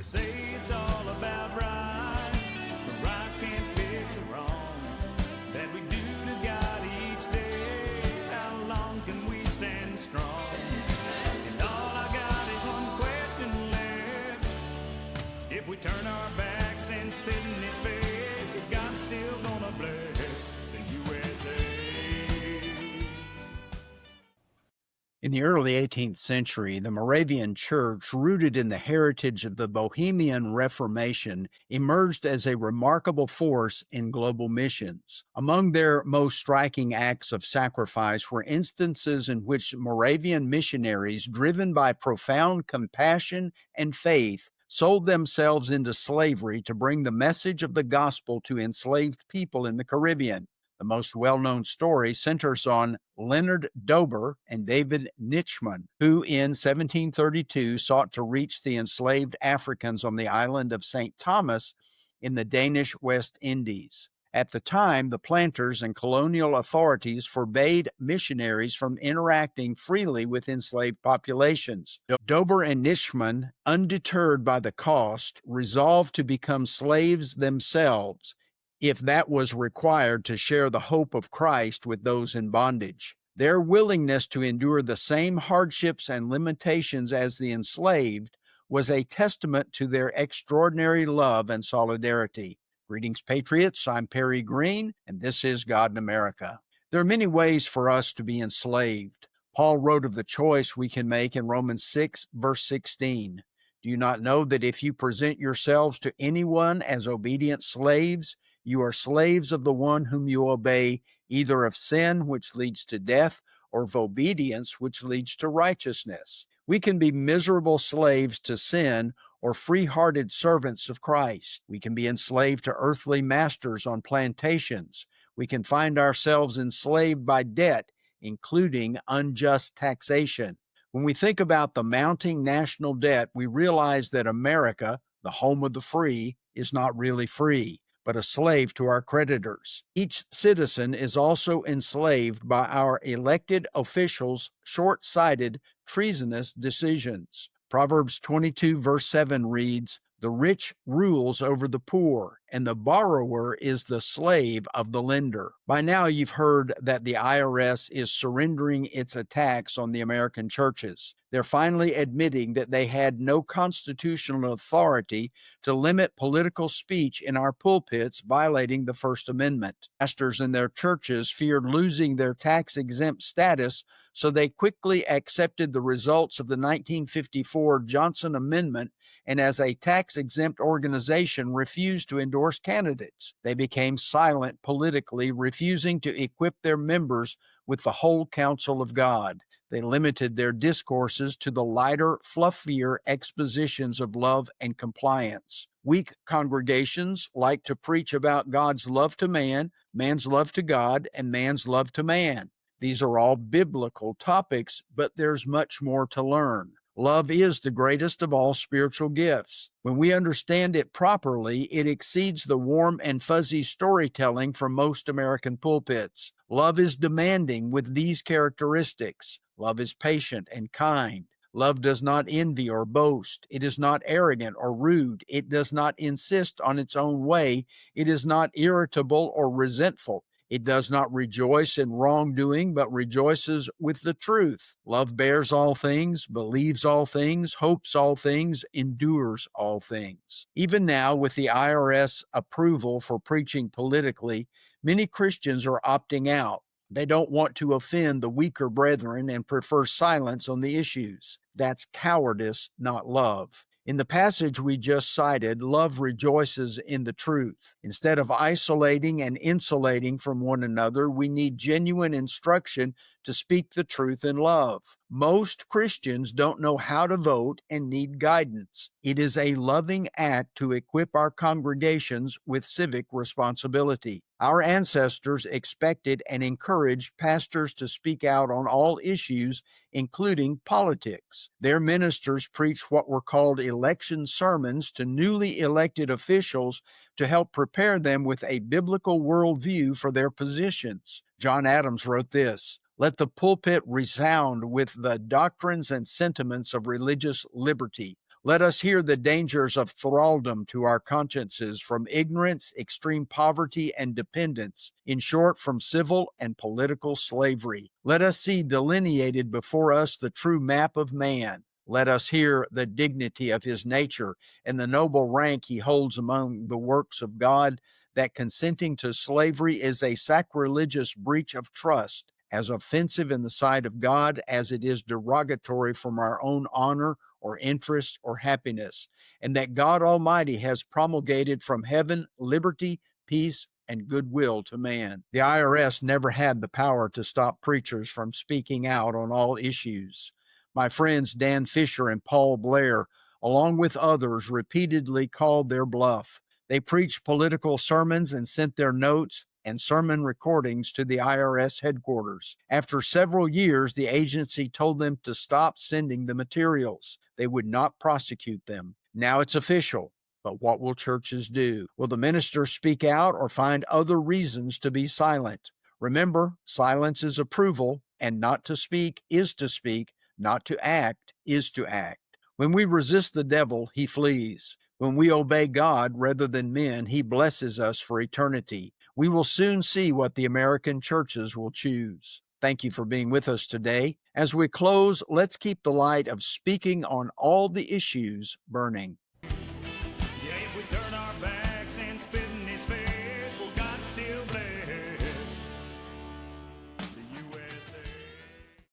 They say it's all about rights, but rights can't fix the wrong that we do to God each day. How long can we stand strong? And all I got is one question left. If we turn our backs and spit in his face, is God still gonna bless the USA? In the early 18th century, the Moravian Church, rooted in the heritage of the Bohemian Reformation, emerged as a remarkable force in global missions. Among their most striking acts of sacrifice were instances in which Moravian missionaries, driven by profound compassion and faith, sold themselves into slavery to bring the message of the gospel to enslaved people in the Caribbean. The most well-known story centers on Leonard Dober and David Nitschmann, who in 1732 sought to reach the enslaved Africans on the island of St. Thomas in the Danish West Indies. At the time, the planters and colonial authorities forbade missionaries from interacting freely with enslaved populations. Dober and Nitschmann, undeterred by the cost, resolved to become slaves themselves, if that was required to share the hope of Christ with those in bondage. Their willingness to endure the same hardships and limitations as the enslaved was a testament to their extraordinary love and solidarity. Greetings, Patriots. I'm Perry Green, and this is God in America. There are many ways for us to be enslaved. Paul wrote of the choice we can make in Romans 6, verse 16. Do you not know that if you present yourselves to anyone as obedient slaves, you are slaves of the one whom you obey, either of sin, which leads to death, or of obedience, which leads to righteousness? We can be miserable slaves to sin or free-hearted servants of Christ. We can be enslaved to earthly masters on plantations. We can find ourselves enslaved by debt, including unjust taxation. When we think about the mounting national debt, we realize that America, the home of the free, is not really free, but a slave to our creditors. Each citizen is also enslaved by our elected officials' short-sighted, treasonous decisions. Proverbs 22, verse 7 reads, "The rich rules over the poor, and the borrower is the slave of the lender." By now, you've heard that the IRS is surrendering its attacks on the American churches. They're finally admitting that they had no constitutional authority to limit political speech in our pulpits, violating the First Amendment. Pastors in their churches feared losing their tax-exempt status, so they quickly accepted the results of the 1954 Johnson Amendment and as a tax-exempt organization refused to endorse candidates. They became silent politically, refusing to equip their members with the whole counsel of God. They limited their discourses to the lighter, fluffier expositions of love and compliance. Weak congregations like to preach about God's love to man, man's love to God, and man's love to man. These are all biblical topics, but there's much more to learn. Love is the greatest of all spiritual gifts. When we understand it properly, it exceeds the warm and fuzzy storytelling from most American pulpits. Love is demanding with these characteristics. Love is patient and kind. Love does not envy or boast. It is not arrogant or rude. It does not insist on its own way. It is not irritable or resentful. It does not rejoice in wrongdoing, but rejoices with the truth. Love bears all things, believes all things, hopes all things, endures all things. Even now, with the IRS approval for preaching politically, many Christians are opting out. They don't want to offend the weaker brethren and prefer silence on the issues. That's cowardice, not love. In the passage we just cited, love rejoices in the truth. Instead of isolating and insulating from one another, we need genuine instruction to speak the truth in love. Most Christians don't know how to vote and need guidance. It is a loving act to equip our congregations with civic responsibility. Our ancestors expected and encouraged pastors to speak out on all issues, including politics. Their ministers preached what were called election sermons to newly elected officials to help prepare them with a biblical worldview for their positions. John Adams wrote this, "Let the pulpit resound with the doctrines and sentiments of religious liberty. Let us hear the dangers of thraldom to our consciences from ignorance, extreme poverty, and dependence, in short, from civil and political slavery. Let us see delineated before us the true map of man. Let us hear the dignity of his nature and the noble rank he holds among the works of God, that consenting to slavery is a sacrilegious breach of trust, as offensive in the sight of God as it is derogatory from our own honor or interest or happiness, and that God Almighty has promulgated from heaven liberty, peace, and goodwill to man. The IRS never had the power to stop preachers from speaking out on all issues. My friends Dan Fisher and Paul Blair, along with others, repeatedly called their bluff. They preached political sermons and sent their notes and sermon recordings to the IRS headquarters. After several years, the agency told them to stop sending the materials. They would not prosecute them. Now it's official. But what will churches do? Will the minister speak out or find other reasons to be silent? Remember, silence is approval, and not to speak is to speak, not to act is to act. When we resist the devil, he flees. When we obey God rather than men, he blesses us for eternity. We will soon see what the American churches will choose. Thank you for being with us today. As we close, let's keep the light of speaking on all the issues burning.